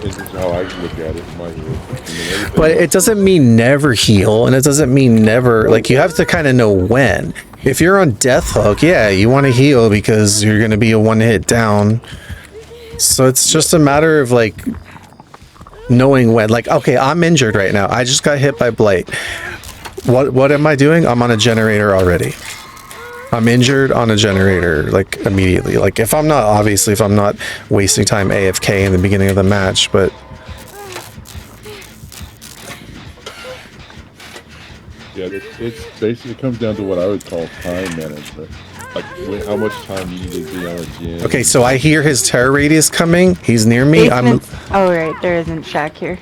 is how I look at it in my head. But it doesn't mean never heal, and it doesn't mean never, like, you have to kind of know when. If you're on death hook, yeah, you want to heal because you're going to be a one hit down. So it's just a matter of like knowing when. Like, okay, I'm injured right now. I just got hit by blight. What am I doing? I'm on a generator already. I'm injured on a generator, like, immediately. Like, if I'm not wasting time AFK in the beginning of the match, but... Yeah, it's basically, it comes down to what I would call time management. Like, how much time you need to be on a gym. Okay, so I hear his terror radius coming. He's near me. Oh, right, there isn't Shaq here.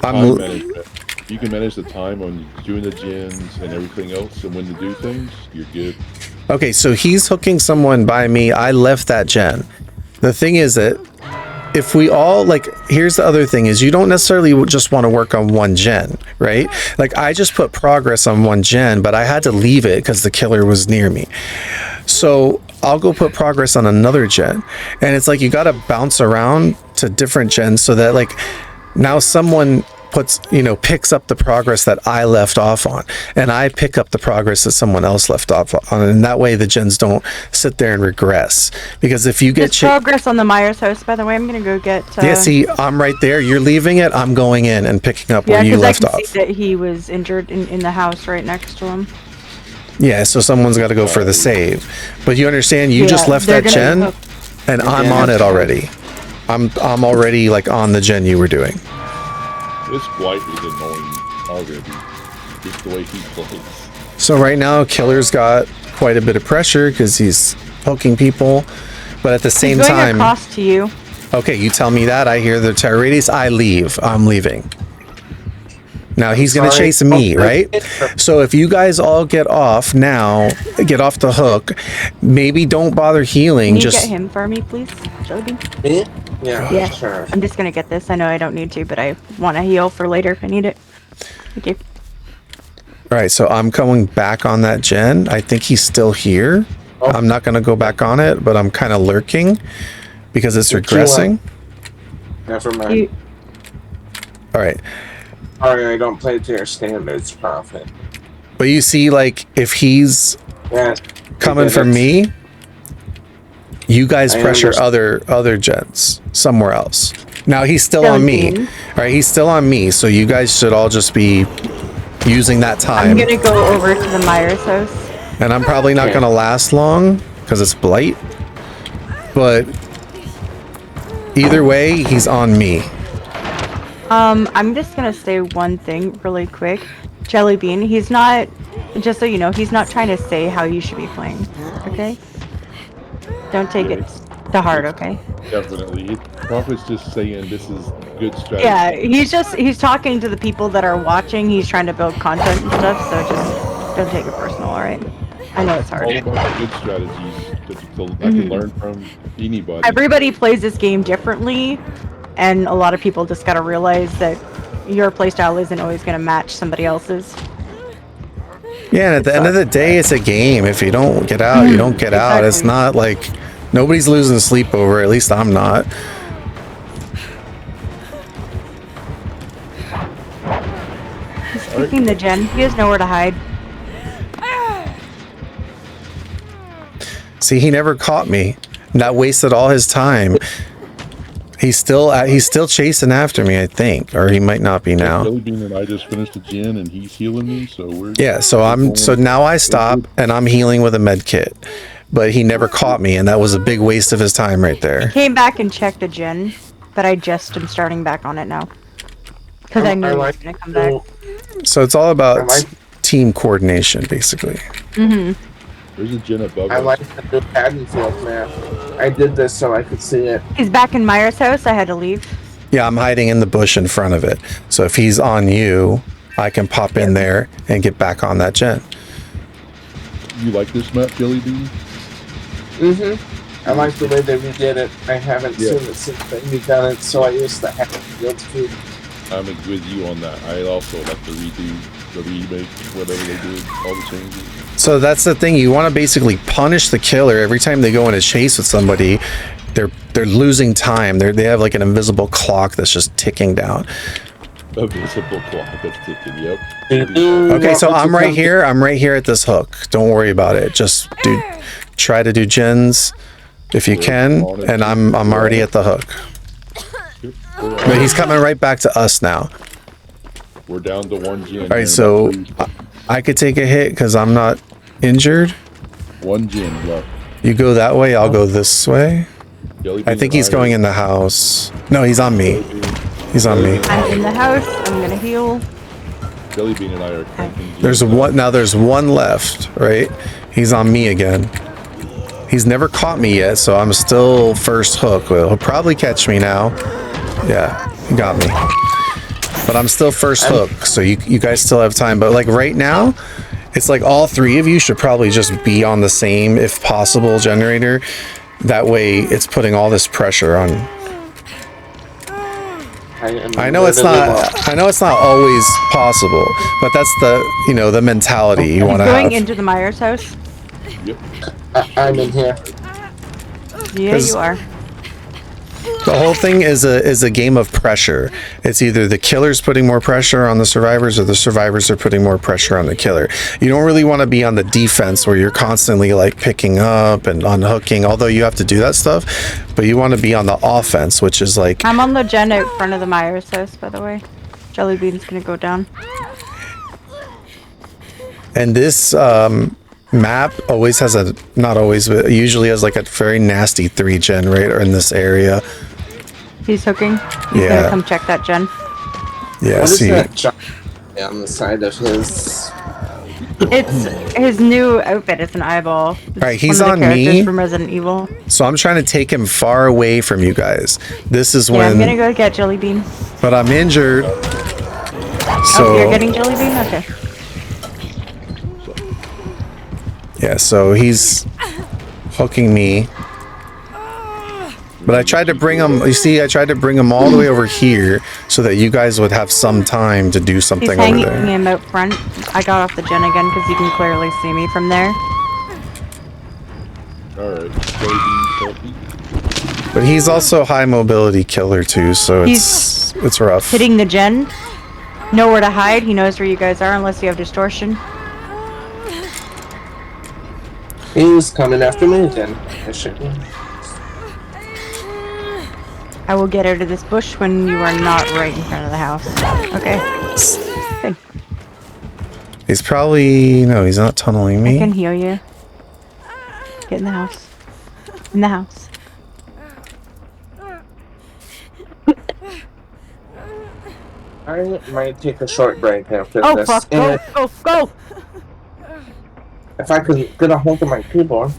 Time management. You can manage the time on doing the gyms and everything else, and when to do things, you're good. Okay, so he's hooking someone by me. I left that gen. The thing is that if we all, like, here's the other thing is you don't necessarily just want to work on one gen, right? Like, I just put progress on one gen, but I had to leave it because the killer was near me. So I'll go put progress on another gen. And it's like you got to bounce around to different gens so that, like, now someone picks up the progress that I left off on, and I pick up the progress that someone else left off on, and that way the gens don't sit there and regress. Because if you get progress on the Myers house, by the way, I'm gonna go get. Yeah, see, I'm right there. You're leaving it. I'm going in and picking up where you left off. I can see that he was injured in the house right next to him. Yeah, so someone's got to go for the save. But you understand? You just left that gen, and I'm on it already. I'm already, like, on the gen you were doing. This blight is annoying already. Just the way he plays. So right now, Killer's got quite a bit of pressure because he's poking people, but at the same time, across to you. Okay, you tell me that. I hear the terror radius. I leave. I'm leaving. Now he's gonna chase me, right? So if you guys all get off now, get off the hook. Maybe don't bother healing. Can you get him for me, please, Joby? Me? Yeah, sure. I'm just gonna get this. I know I don't need to, but I want to heal for later if I need it. Thank you. All right, so I'm coming back on that gen. I think he's still here. Oh. I'm not gonna go back on it, but I'm kind of lurking because it's regressing. Never mind. All right. Sorry, I don't play to your standards, Prophet. But you see, like, if he's coming for me, you guys pressure other gens somewhere else. Now he's still on me. All right, he's still on me, so you guys should all just be using that time. I'm gonna go over to the Myers house. And I'm probably not gonna last long because it's blight. But either way, he's on me. I'm just gonna say one thing really quick. Jellybean, he's not, just so you know, he's not trying to say how you should be playing, okay? Don't take it to heart, okay? Definitely. Prophet's just saying this is good strategy. Yeah, he's talking to the people that are watching. He's trying to build content and stuff, so just don't take it personal, alright? I know it's hard. All about good strategies that I can learn from anybody. Everybody plays this game differently, and a lot of people just gotta realize that your playstyle isn't always gonna match somebody else's. Yeah, and at the end of the day, it's a game. If you don't get out, you don't get out. It's not like nobody's losing sleep over it. At least I'm not. He's kicking the gen. He has nowhere to hide. See, he never caught me. That wasted all his time. He's still chasing after me, I think, or he might not be now. Jellybean and I just finished the gen, and he's healing me, so we're. Yeah, so now I stop and I'm healing with a med kit, but he never caught me, and that was a big waste of his time right there. I came back and checked the gen, but I just am starting back on it now because I knew he was gonna come back. So it's all about team coordination, basically. There's a gen above I like the new Haddonfield map. I did this so I could see it. He's back in Myers' house. I had to leave. Yeah, I'm hiding in the bush in front of it. So if he's on you, I can pop in there and get back on that gen. You like this map, Jellybean? I like the way that we did it. I haven't seen it since you've done it, so I used the Haddonfield too. I'm with you on that. I also like the remake, whatever they did, all the changes. So that's the thing. You want to basically punish the killer every time they go in a chase with somebody. They're they're losing time. They have like an invisible clock that's just ticking down. A visible clock that's ticking. Yep. Okay, so I'm right here. I'm right here at this hook. Don't worry about it. Just try to do gens if you can, and I'm already at the hook. But he's coming right back to us now. We're down to 1 gen. All right, so I could take a hit because I'm not injured. 1 gen left. You go that way, I'll go this way. Jelly I think he's going in the house. No, he's on me. He's on me. I'm in the house. I'm gonna heal. Jelly Bean and I are cranking. There's one now. There's one left, right? He's on me again. He's never caught me yet, so I'm still first hook. Well, he'll probably catch me now. Yeah, he got me. But I'm still first hook, so you guys still have time. But like right now, it's like all three of you should probably just be on the same, if possible, generator. That way, it's putting all this pressure on. I know it's not. I know it's not always possible, but that's the mentality you want to have. Going into the Myers house. Yep. I'm in here. Yeah, you are. The whole thing is a game of pressure. It's either the killer's putting more pressure on the survivors or the survivors are putting more pressure on the killer. You don't really want to be on the defense where you're constantly like picking up and unhooking, although you have to do that stuff, but you want to be on the offense, which is like... I'm on the gen out front of the Myers house, by the way. Jelly Bean's gonna go down. And this map always has a... Not always, but usually has like a very nasty 3 gen right in this area. He's hooking. He's gonna come check that gen. Yeah, What is see. that giant on the side of his? It's his new outfit. It's an eyeball. It's Right, he's one of the on characters me. from Resident Evil. So I'm trying to take him far away from you guys. This is Yeah, when... I'm gonna go get Jelly Bean. But I'm injured. Oh, So... you're getting Jelly Bean? Okay. Yeah, so he's hooking me. But I tried to bring him, you see, I tried to bring him all the way over here so that you guys would have some time to do something He's over hanging there. him out front. I got off the gen again because you can clearly see me from there. Alright. Jelly Bean, healthy. But he's also high mobility killer too, so it's rough. Hitting the gen. Nowhere to hide. He knows where you guys are unless you have distortion. He's coming after me again. I should. I will get out of this bush when you are not right in front of the house. Okay. Good. He's probably, no, he's not tunneling I me. can heal you. Get in the house. In the house. I might take a short break after Oh this. fuck! Go! Go! Go! If I could get a hold of my keyboard.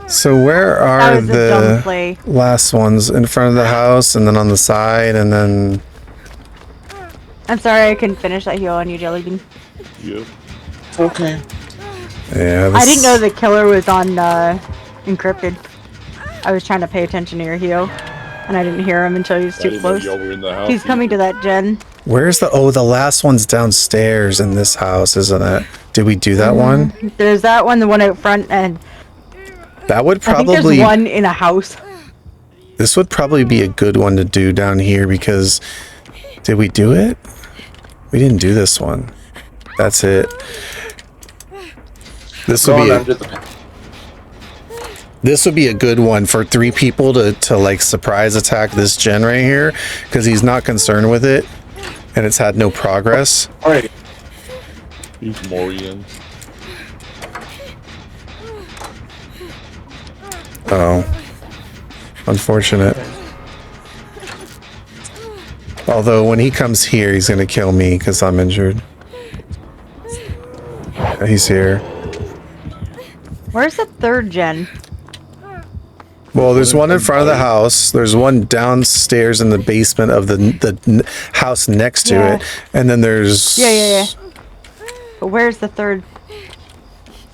So where That are was a dumb the play. last ones? In front of the house and then on the side and then... I'm sorry I couldn't finish that heal on you, Jelly Bean. Yep. Okay. Yeah, I didn't know the killer was on encrypted. I was trying to pay attention to your heal, and I didn't hear him until he was I too didn't know close. y'all were in the house. He's coming to that gen. Where's the... Oh, the last one's downstairs in this house, isn't it? Did we do that one? There's that one, the one out front, and That would I think probably... there's one in a house. This would probably be a good one to do down here because... Did we do it? We didn't do this one. That's it. This would Going be... under the This would be a good one for 3 people to like surprise attack this gen right here because he's not concerned with it and it's had no progress. Alright. He's Morian. Oh, unfortunate. Although when he comes here, he's gonna kill me because I'm injured. Yeah, he's here. Where's the third gen? Well, there's one in front of the house. There's one downstairs in the basement of the house next to Yeah. it, and then there's. Yeah. But where's the third?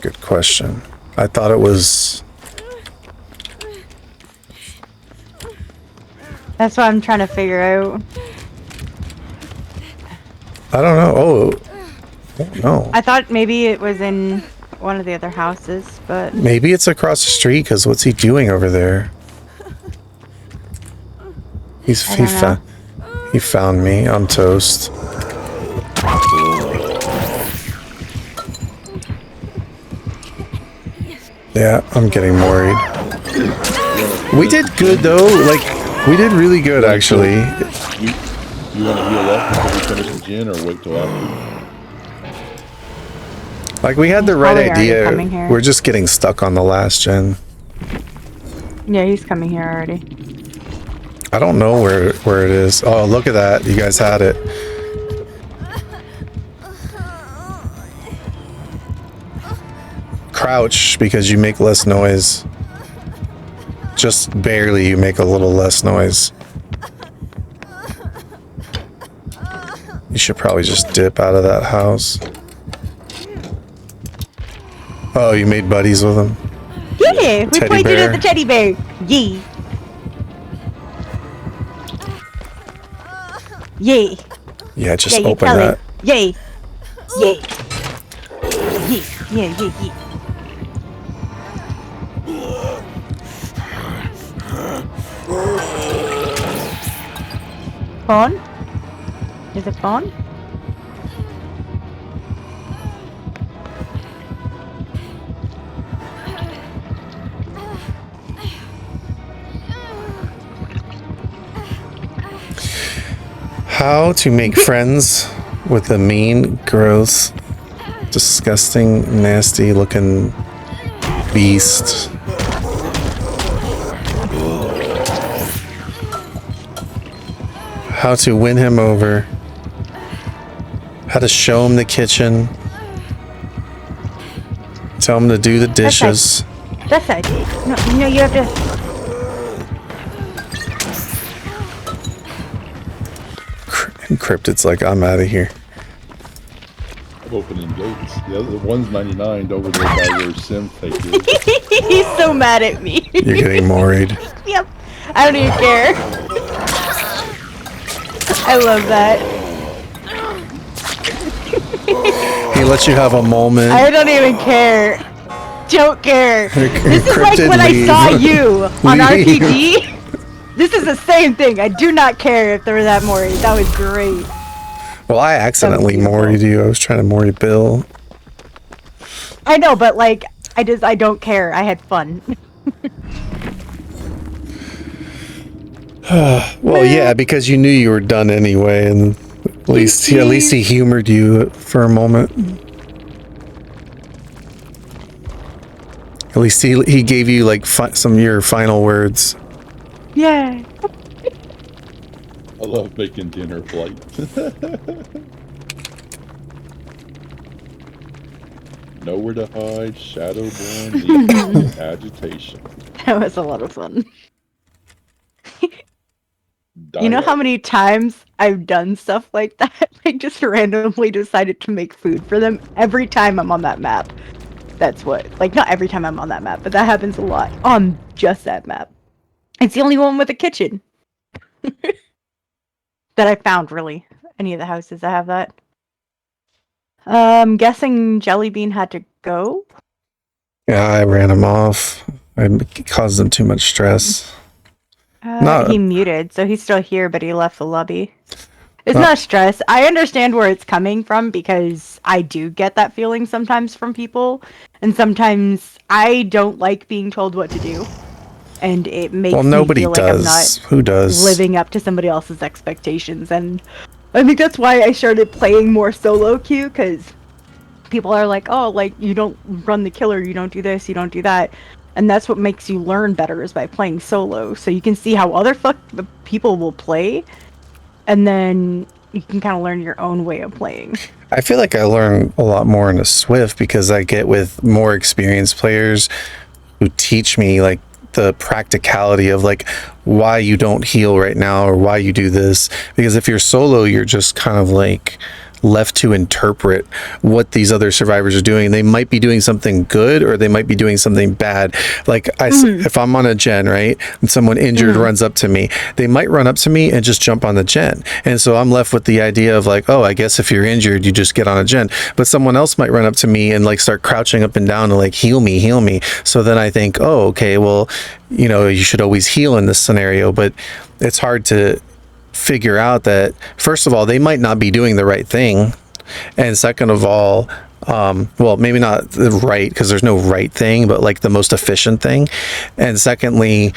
Good question. I thought it was. That's what I'm trying to figure out. I don't know. Oh, No. I thought maybe it was in one of the other houses, but Maybe it's across the street, because what's he doing over there? He found me. I'm toast. Yeah, I'm getting worried. We did good though. Like, we did really good actually. You want to heal up before we finish the gin, or wait till after? Like, we had the right probably already idea. coming here. We're just getting stuck on the last gen. yeah, he's coming here already. I don't know where it is. Oh, look at that. You guys had it. Crouch, because you make less noise. Just barely, you make a little less noise. You should probably just dip out of that house. Oh, you made buddies with him? Yeah, we Teddy played it bear. as a teddy bear. Yee. Yay. Yeah, just Yeah, you open tell that. him. Yay. Yay. Yay. Yeah, yeah, yeah. Phone? Is it phone? How to make friends with a mean, gross, disgusting, nasty looking beast. How to win him over. How to show him the kitchen. Tell him to do the dishes. That side. No, you have to. Encrypted's like, I'm out of here. I'm opening gates. The other one's 99 over there by where Sim takes you. He's so mad at me. You're getting worried. Yep. I don't even care. I love that. He lets you have a moment. I don't even care. Don't care. This is like Encrypted when I leave. saw you on Leave. RPG. This is the same thing. I do not care if they're that Maury. That was great. Well, I accidentally beautiful. moried you. I was trying to mori Bill. I know, but like, I don't care. I had fun. Well, yeah, because you knew you were done anyway, and at least he humored you for a moment. At least he gave you like some of your final words. Yeah. I love making dinner flight. Nowhere to hide, Shadowborn, leaves agitation. That was a lot of fun. Die You know how out. many times I've done stuff like that? Like just randomly decided to make food for them every time I'm on that map. That's what, like not every time I'm on that map, but that happens a lot on just that map. It's the only one with a kitchen. That I found, really. Any of the houses that have that. Guessing Jellybean had to go? Yeah, I ran him off. I caused him too much stress. No. He muted, so he's still here, but he left the lobby. It's not stress. I understand where it's coming from because I do get that feeling sometimes from people. And sometimes I don't like being told what to do. And it makes nobody me feel does. like I'm not Who does? living up to somebody else's expectations. And I think that's why I started playing more solo queue, because people are like, oh, like, you don't run the killer, you don't do this, you don't do that. And that's what makes you learn better, is by playing solo. So you can see how other people will play, and then you can kind of learn your own way of playing. I feel like I learn a lot more in a Swift because I get with more experienced players who teach me like the practicality of like why you don't heal right now or why you do this. Because if you're solo, you're just kind of like, left to interpret what these other survivors are doing. They might be doing something good or they might be doing something bad. Like if I'm on a gen, right, and someone injured runs up to me, they might run up to me and just jump on the gen. And so I'm left with the idea of like, oh, I guess if you're injured, you just get on a gen. But someone else might run up to me and like start crouching up and down to like, heal me. So then I think, oh, okay, well, you should always heal in this scenario. But it's hard to figure out that, first of all, they might not be doing the right thing, and second of all, well, maybe not the right, because there's no right thing, but like the most efficient thing. And secondly,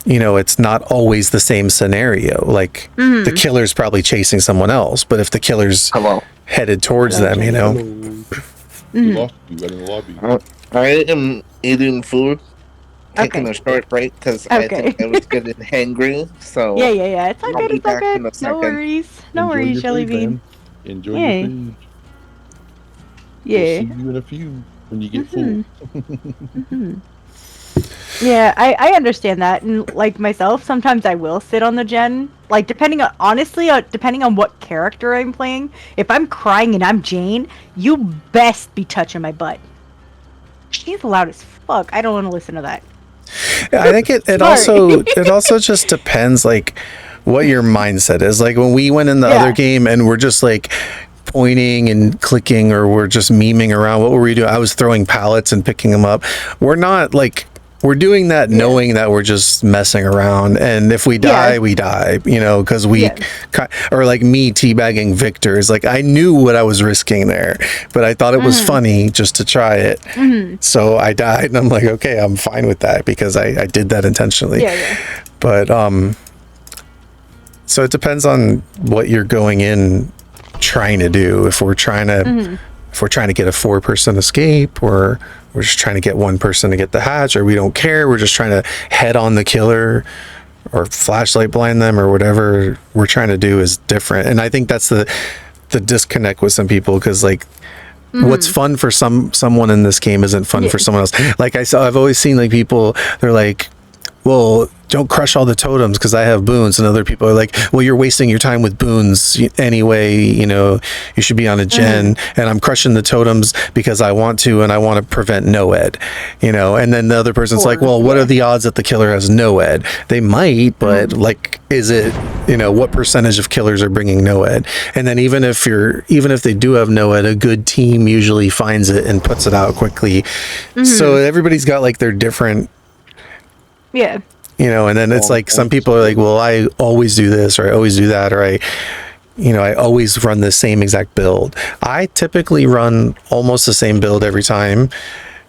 it's not always the same scenario. Like the killer's probably chasing someone else, but if the killer's headed towards them, You lost you in the lobby. I am eating food, taking a short break because I think I was getting hangry. So Yeah. It's all I'll good. be It's all back in a good. No second. worries. No Enjoy worries, your Jelly food, Bean. man. Enjoy Yeah. your food. Yeah. We'll see you in a few when you get full. Yeah, I understand that, and like myself, sometimes I will sit on the gen. Like depending on what character I'm playing. If I'm crying and I'm Jane, you best be touching my butt. She's loud as fuck. I don't want to listen to that. I think it also just depends like what your mindset is. Like when we went in the other game and we're just like pointing and clicking, or we're just memeing around, what were we doing? I was throwing pallets and picking them up. We're not like, we're doing that knowing that we're just messing around, and if we die, we die, because or like me teabagging Victor is like, I knew what I was risking there, but I thought it was funny just to try it. So I died, and I'm like, okay, I'm fine with that because I did that intentionally. But so it depends on what you're going in trying to do. If we're trying to get a 4-person escape, or we're just trying to get one person to get the hatch, or we don't care, we're just trying to head on the killer or flashlight blind them, or whatever we're trying to do is different. And I think that's the disconnect with some people, because like what's fun for someone in this game isn't fun for someone else. Like I've always seen like people, they're like, well, don't crush all the totems because I have boons, and other people are like, well, you're wasting your time with boons anyway, you should be on a gen, and I'm crushing the totems because I want to, and I want to prevent no-ed, and then the other person's like, well, what are the odds that the killer has no-ed? They might, but like, is it, what percentage of killers are bringing no-ed? And then even if they do have no-ed, a good team usually finds it and puts it out quickly. So everybody's got like their different, and then it's like some people are like, well, I always do this, or I always do that, or I always run the same exact build. I typically run almost the same build every time,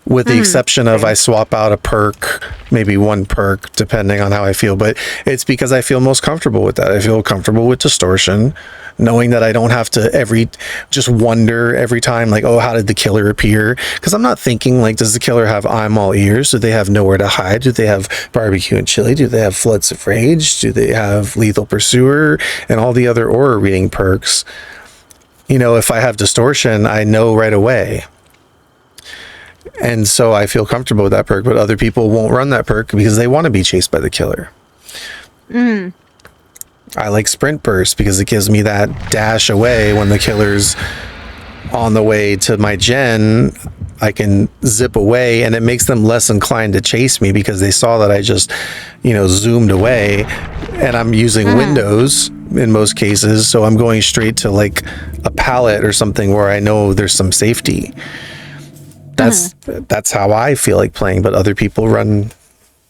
with the exception of I swap out a perk, maybe one perk, depending on how I feel. But it's because I feel most comfortable with that. I feel comfortable with distortion, knowing that I don't have to just wonder every time, like, oh, how did the killer appear? Because I'm not thinking like, does the killer have I'm all ears? Do they have nowhere to hide? Do they have barbecue and chili? Do they have floods of rage? Do they have lethal pursuer and all the other aura reading perks? If I have distortion, I know right away. And so I feel comfortable with that perk, but other people won't run that perk because they want to be chased by the killer. I like sprint burst because it gives me that dash away when the killer's on the way to my gen. I can zip away, and it makes them less inclined to chase me because they saw that I just, zoomed away, and I'm using windows in most cases. So I'm going straight to like a pallet or something where I know there's some safety. That's how I feel like playing, but other people run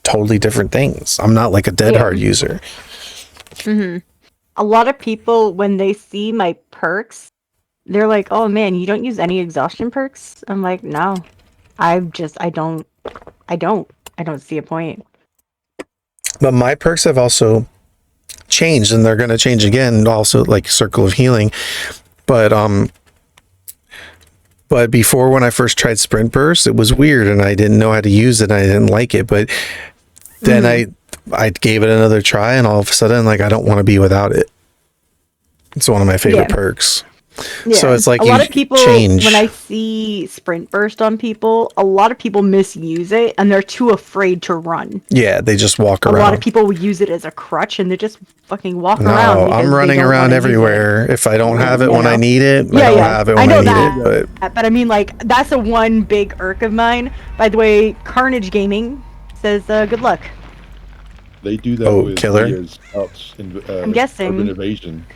totally different things. I'm not like a dead hard user. A lot of people, when they see my perks, they're like, oh man, you don't use any exhaustion perks? I'm like, no. I don't see a point. But my perks have also changed, and they're going to change again, also like Circle of Healing. But before, when I first tried Sprint Burst, it was weird, and I didn't know how to use it, and I didn't like it. But then I gave it another try, and all of a sudden, like, I don't want to be without it. It's one of my favorite perks. Yeah. So it's like a lot of people, change. when I see sprint burst on people, a lot of people misuse it and they're too afraid to run. Yeah, they just walk around. A lot of people use it as a crutch and they just fucking walk around. No, I'm running around everywhere. If I don't have it when I need it, I don't have it when I need it. But I mean, like, that's a one big irk of mine. By the way, Carnage Gaming says, good luck. They do that with Killer. Dia's Couch in I'm guessing. Urban Invasion.